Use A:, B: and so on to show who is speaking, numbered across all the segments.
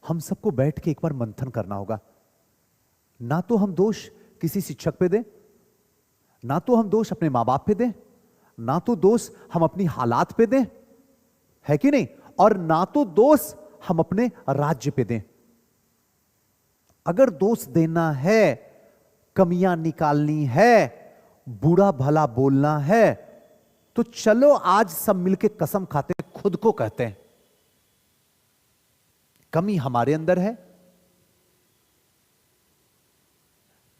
A: हम सबको बैठ के एक बार मंथन करना होगा। ना तो हम दोष किसी शिक्षक पे दें, ना तो हम दोष अपने मां बाप पे दें, ना तो दोष हम अपनी हालात पे दें, है कि नहीं, और ना तो दोष हम अपने राज्य पे दें। अगर दोष देना है, कमियां निकालनी है, बुरा भला बोलना है, तो चलो आज सब मिलके कसम खाते खुद को कहते हैं कमी हमारे अंदर है,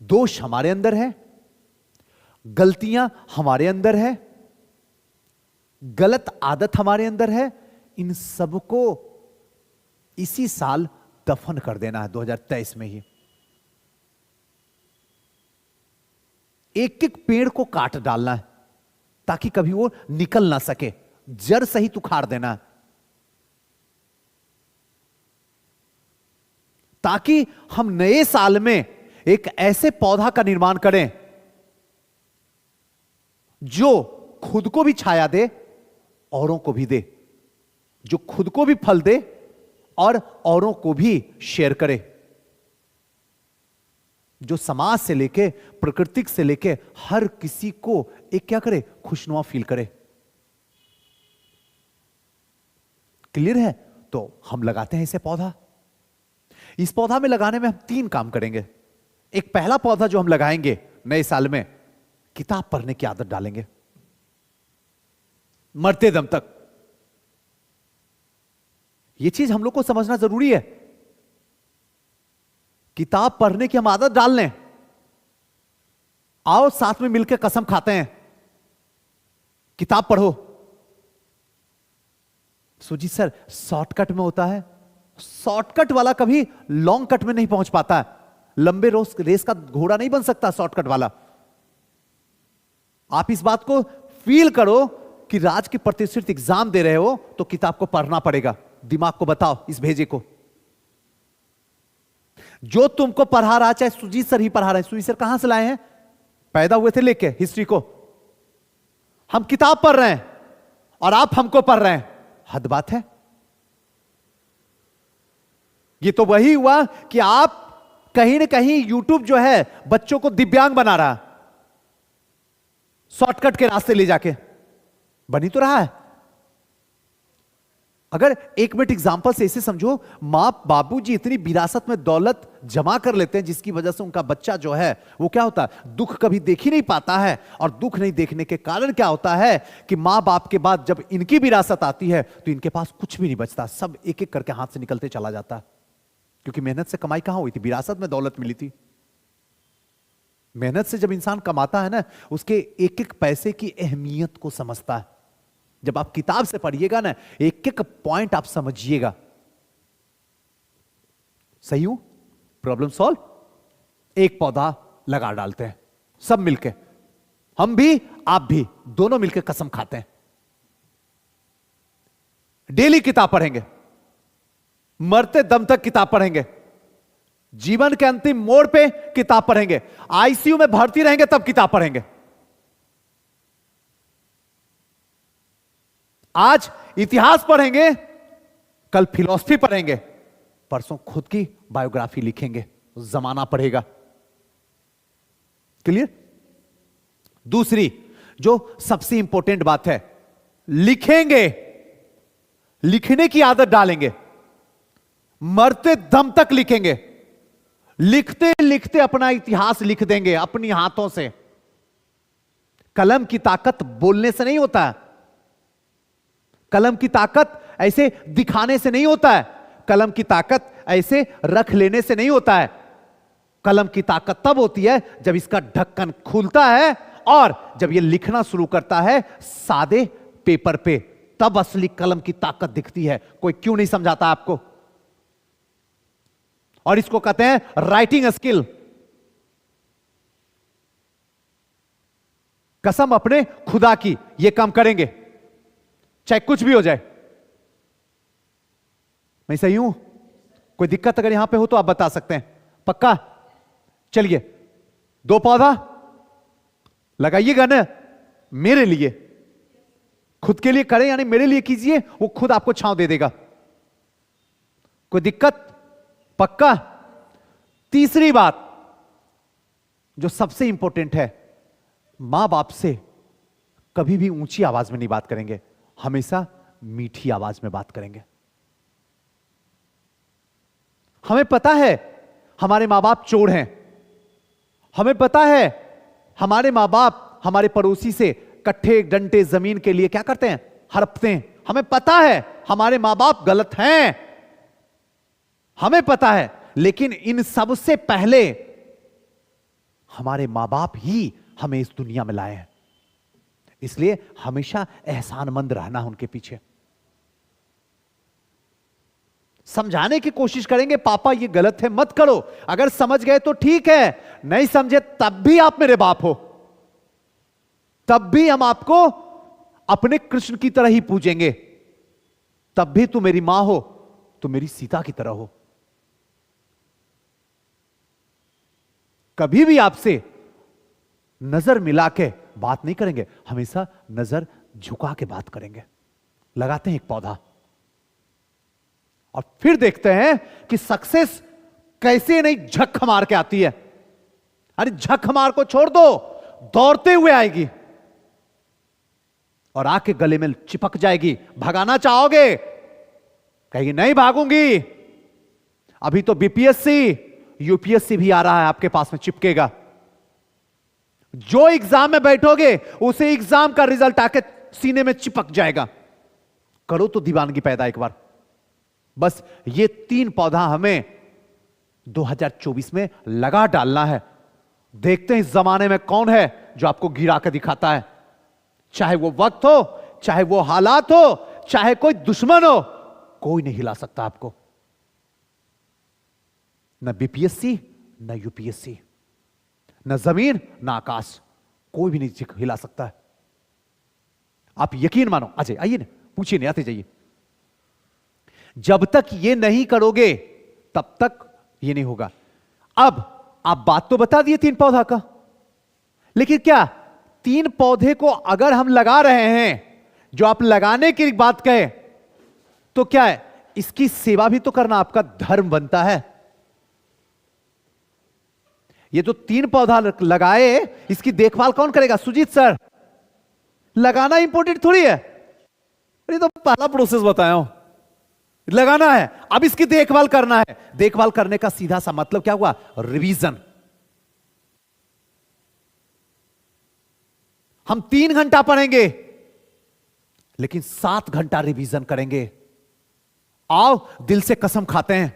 A: दोष हमारे अंदर है, गलतियां हमारे अंदर है, गलत आदत हमारे अंदर है। इन सबको इसी साल दफन कर देना है, 2023 में ही। एक एक पेड़ को काट डालना है ताकि कभी वो निकल ना सके, जड़ सहित उखाड़ देना है, ताकि हम नए साल में एक ऐसे पौधा का निर्माण करें जो खुद को भी छाया दे, औरों को भी दे, जो खुद को भी फल दे और औरों को भी शेयर करे, जो समाज से लेके प्रकृति से लेके हर किसी को एक क्या करे, खुशनुमा फील करे। क्लियर है? तो हम लगाते हैं इसे पौधा। इस पौधा में लगाने में हम 3 काम करेंगे। एक पहला पौधा जो हम लगाएंगे नए साल में, किताब पढ़ने की आदत डालेंगे मरते दम तक। यह चीज हम लोग को समझना जरूरी है। किताब पढ़ने की हम आदत डाल लें। आओ साथ में मिलकर कसम खाते हैं, किताब पढ़ो। सुजीत सर, शॉर्टकट में होता है। शॉर्टकट वाला कभी लॉन्ग कट में नहीं पहुंच पाता है। लंबे रेस का घोड़ा नहीं बन सकता शॉर्टकट वाला। आप इस बात को फील करो कि राज की प्रतिष्ठित एग्जाम दे रहे हो तो किताब को पढ़ना पड़ेगा। दिमाग को बताओ, इस भेजे को जो तुमको पढ़ा रहा, चाहे सुजीत सर ही पढ़ा रहे हैं। सुजीत सर कहां से लाए हैं? पैदा हुए थे लेके हिस्ट्री को। हम किताब पढ़ रहे हैं और आप हमको पढ़ रहे हैं। हद बात है। ये तो वही हुआ कि आप कहीं ना कहीं यूट्यूब जो है बच्चों को दिव्यांग बना रहा, शॉर्टकट के रास्ते ले जाके। बनी तो रहा है। अगर 1 मिनट एग्जांपल से इसे समझो, मां बाबूजी इतनी विरासत में दौलत जमा कर लेते हैं जिसकी वजह से उनका बच्चा जो है वो क्या होता है, दुख कभी देख ही नहीं पाता है। और दुख नहीं देखने के कारण क्या होता है कि मां बाप के बाद जब इनकी विरासत आती है तो इनके पास कुछ भी नहीं बचता, सब एक एक करके हाथ से निकलते चला जाता है। क्योंकि मेहनत से कमाई कहां हुई थी? विरासत में दौलत मिली थी। मेहनत से जब इंसान कमाता है ना, उसके एक एक पैसे की अहमियत को समझता है। जब आप किताब से पढ़िएगा ना, एक एक पॉइंट आप समझिएगा। सही हूं? Problem solve. एक पौधा लगा डालते हैं सब मिलके, हम भी आप भी, दोनों मिलके कसम खाते हैं डेली किताब पढ़ेंगे, मरते दम तक किताब पढ़ेंगे, जीवन के अंतिम मोड़ पे किताब पढ़ेंगे, आईसीयू में भर्ती रहेंगे तब किताब पढ़ेंगे। आज इतिहास पढ़ेंगे, कल फिलॉसफी पढ़ेंगे, परसों खुद की बायोग्राफी लिखेंगे, जमाना पढ़ेगा। क्लियर? दूसरी जो सबसे इंपॉर्टेंट बात है, लिखेंगे, लिखने की आदत डालेंगे, मरते दम तक लिखेंगे। लिखते लिखते अपना इतिहास लिख देंगे अपनी हाथों से। कलम की ताकत बोलने से नहीं होता है, कलम की ताकत ऐसे दिखाने से नहीं होता है, कलम की ताकत ऐसे रख लेने से नहीं होता है। कलम की ताकत तब होती है जब इसका ढक्कन खुलता है और जब यह लिखना शुरू करता है सादे पेपर पे, तब असली कलम की ताकत दिखती है। कोई क्यों नहीं समझाता आपको? और इसको कहते हैं राइटिंग स्किल। कसम अपने खुदा की, यह काम करेंगे चाहे कुछ भी हो जाए। मैं सही हूं? कोई दिक्कत अगर यहां पे हो तो आप बता सकते हैं। पक्का? चलिए 2 पौधा लगाइएगा ना, मेरे लिए, खुद के लिए करें यानी मेरे लिए कीजिए, वो खुद आपको छांव दे देगा। कोई दिक्कत? पक्का? तीसरी बात जो सबसे इंपॉर्टेंट है, मां बाप से कभी भी ऊंची आवाज में नहीं बात करेंगे, हमेशा मीठी आवाज में बात करेंगे। हमें पता है हमारे मां बाप चोर हैं, हमें पता है हमारे मां बाप हमारे पड़ोसी से कट्ठे डंटे जमीन के लिए क्या करते हैं, हड़पते हैं। हमें पता है हमारे मां बाप गलत हैं, हमें पता है, लेकिन इन सब से पहले हमारे मां बाप ही हमें इस दुनिया में लाए हैं। इसलिए हमेशा एहसानमंद रहना उनके पीछे। समझाने की कोशिश करेंगे, पापा ये गलत है मत करो। अगर समझ गए तो ठीक है, नहीं समझे तब भी आप मेरे बाप हो, तब भी हम आपको अपने कृष्ण की तरह ही पूजेंगे, तब भी तू मेरी मां हो, तू मेरी सीता की तरह हो। कभी भी आपसे नजर मिला के बात नहीं करेंगे, हमेशा नजर झुका के बात करेंगे। लगाते हैं एक पौधा और फिर देखते हैं कि सक्सेस कैसे नहीं झक मार के आती है। अरे झक मार को छोड़ दो, दौड़ते हुए आएगी और आके गले में चिपक जाएगी। भगाना चाहोगे, कहेगी नहीं भागूंगी। अभी तो बीपीएससी यूपीएससी भी आ रहा है, आपके पास में चिपकेगा। जो एग्जाम में बैठोगे उसे एग्जाम का रिजल्ट आके सीने में चिपक जाएगा। करो तो दीवानगी पैदा एक बार। बस ये 3 पौधा हमें 2024 में लगा डालना है। देखते हैं इस जमाने में कौन है जो आपको गिरा के दिखाता है। चाहे वो वक्त हो, चाहे वो हालात हो, चाहे कोई दुश्मन हो, कोई नहीं हिला सकता आपको। न बीपीएससी, न यूपीएससी, न जमीन, न आकाश, कोई भी नहीं हिला सकता है। आप यकीन मानो। अजय आइए ना, पूछिए नहीं, आते जाइए। जब तक ये नहीं करोगे तब तक ये नहीं होगा। अब आप बात तो बता दिए 3 पौधा का, लेकिन क्या 3 पौधे को अगर हम लगा रहे हैं, जो आप लगाने की बात कहे, तो क्या है, इसकी सेवा भी तो करना आपका धर्म बनता है। ये जो 3 पौधा लगाए, इसकी देखभाल कौन करेगा? सुजीत सर। लगाना इंपॉर्टेंट थोड़ी है, ये तो पहला प्रोसेस बताया हूं। लगाना है, अब इसकी देखभाल करना है। देखभाल करने का सीधा सा मतलब क्या हुआ? रिवीजन। हम 3 घंटा पढ़ेंगे, लेकिन 7 घंटा रिवीजन करेंगे। आओ दिल से कसम खाते हैं,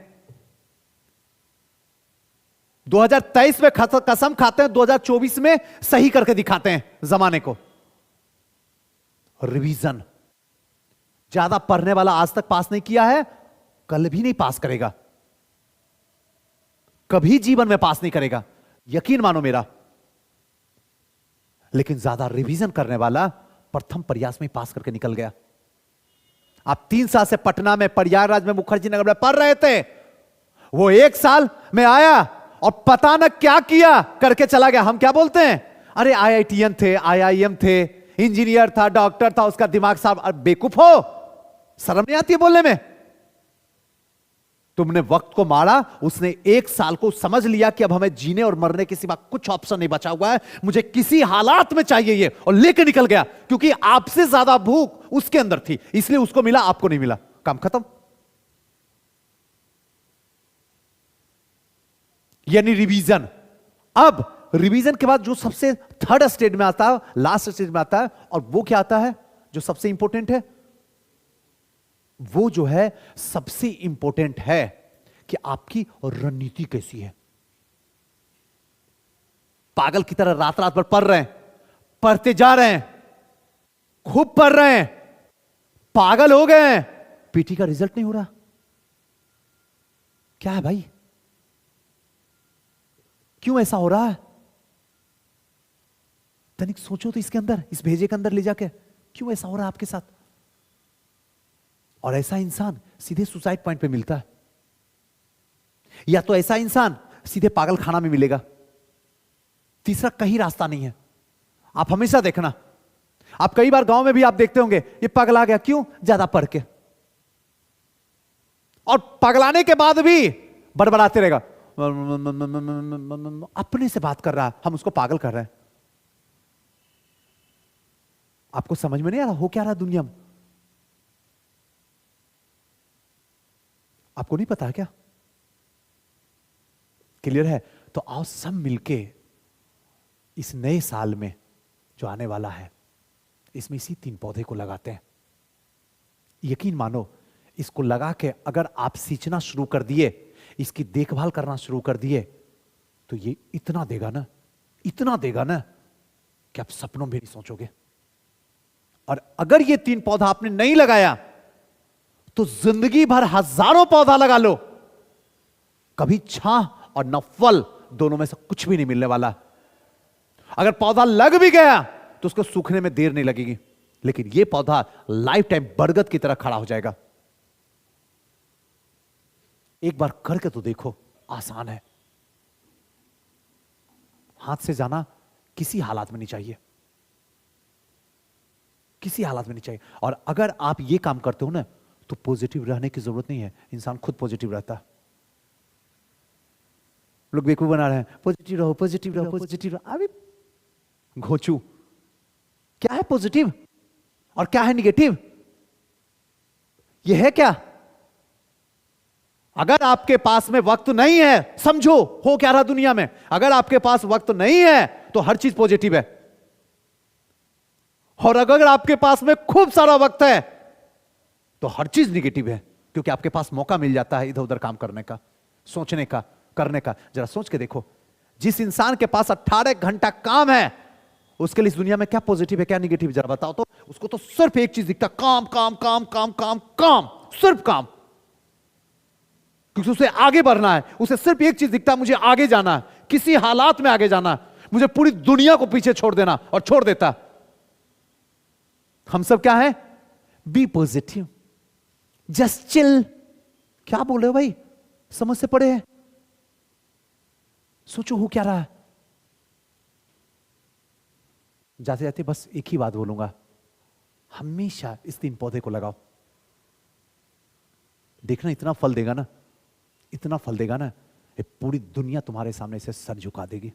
A: 2023 में कसम खाते हैं, 2024 में सही करके दिखाते हैं जमाने को। रिवीजन। ज्यादा पढ़ने वाला आज तक पास नहीं किया है, कल भी नहीं पास करेगा, कभी जीवन में पास नहीं करेगा, यकीन मानो मेरा। लेकिन ज्यादा रिवीजन करने वाला प्रथम प्रयास में पास करके निकल गया। आप 3 साल से पटना में, प्रयागराज में, मुखर्जी नगर में पढ़ रहे थे, वो 1 साल में आया और पता न क्या किया करके चला गया। हम क्या बोलते हैं? अरे आईआईटीएन थे, आईआईएम थे, इंजीनियर था, डॉक्टर था, उसका दिमाग साफ। बेवकूफ हो, शर्म नहीं आती है बोलने में? तुमने वक्त को मारा, उसने 1 साल को समझ लिया कि अब हमें जीने और मरने के सिवा कुछ ऑप्शन नहीं बचा हुआ है, मुझे किसी हालात में चाहिए ये, और लेके निकल गया। क्योंकि आपसे ज्यादा भूख उसके अंदर थी, इसलिए उसको मिला, आपको नहीं मिला। काम खत्म। यानी रिवीजन। अब रिवीजन के बाद जो सबसे थर्ड स्टेज में आता है, लास्ट स्टेज में आता है, और वो क्या आता है जो सबसे इंपॉर्टेंट है? वो जो है सबसे इंपॉर्टेंट है कि आपकी रणनीति कैसी है। पागल की तरह रात रात भर पढ़ रहे हैं, पढ़ते जा रहे हैं, खूब पढ़ रहे हैं, पागल हो गए हैं, पीटी का रिजल्ट नहीं हो रहा। क्या है भाई, क्यों ऐसा हो रहा है? तनिक सोचो तो इसके अंदर, इस भेजे के अंदर ले जाके, क्यों ऐसा हो रहा है आपके साथ? और ऐसा इंसान सीधे सुसाइड पॉइंट पे मिलता है, या तो ऐसा इंसान सीधे पागल खाना में मिलेगा। तीसरा कहीं रास्ता नहीं है। आप हमेशा देखना, आप कई बार गांव में भी आप देखते होंगे, ये पगला गया, क्यों? ज्यादा पढ़ के। और पगलाने के बाद भी बड़बड़ाते रहेगा, अपने से बात कर रहा है, हम उसको पागल कर रहे हैं। आपको समझ में नहीं आ रहा हो क्या रहा दुनिया में? आपको नहीं पता है क्या? क्लियर है? तो आओ सब मिलके इस नए साल में जो आने वाला है, इसमें इसी 3 पौधे को लगाते हैं। यकीन मानो, इसको लगा के अगर आप सींचना शुरू कर दिए, इसकी देखभाल करना शुरू कर दिए, तो ये इतना देगा ना, इतना देगा ना कि आप सपनों में नहीं सोचोगे। और अगर ये 3 पौधा आपने नहीं लगाया, तो जिंदगी भर हजारों पौधा लगा लो, कभी छां और न फल, दोनों में से कुछ भी नहीं मिलने वाला। अगर पौधा लग भी गया तो उसको सूखने में देर नहीं लगेगी, लेकिन यह पौधा लाइफ टाइम बरगद की तरह खड़ा हो जाएगा। एक बार करके तो देखो, आसान है। हाथ से जाना किसी हालात में नहीं चाहिए, किसी हालात में नहीं चाहिए। और अगर आप यह काम करते हो ना, तो पॉजिटिव रहने की जरूरत नहीं है, इंसान खुद पॉजिटिव रहता है। लोग बेवकूफ बना रहे हैं, पॉजिटिव रहो, पॉजिटिव रहो, पॉजिटिव रहो। अभी घोचू, क्या है पॉजिटिव और क्या है निगेटिव? यह है क्या? अगर आपके पास में वक्त नहीं है, समझो हो क्या रहा दुनिया में, अगर आपके पास वक्त नहीं है तो हर चीज पॉजिटिव है। और अगर आपके पास में खूब सारा वक्त है तो हर चीज निगेटिव है, क्योंकि आपके पास मौका मिल जाता है इधर उधर काम करने का, सोचने का, करने का। जरा सोच के देखो, जिस इंसान के पास 18 घंटा काम है, उसके लिए इस दुनिया में क्या पॉजिटिव है क्या निगेटिव? जरा बताओ तो। उसको तो सिर्फ एक चीज दिखता, काम काम काम काम काम काम, सिर्फ काम, क्योंकि उसे आगे बढ़ना है। उसे सिर्फ एक चीज दिखता, मुझे आगे जाना है, किसी हालात में आगे जाना है, मुझे पूरी दुनिया को पीछे छोड़ देना, और छोड़ देता। हम सब क्या है? Be positive, just chill. क्या बोल रहे हो भाई, समझ से पड़े हैं? सोचो हो क्या रहा है। जाते जाते बस एक ही बात बोलूंगा, हमेशा इस 3 पौधे को लगाओ, देखना इतना फल देगा ना, इतना फल देगा ना, ये पूरी दुनिया तुम्हारे सामने से सर झुका देगी।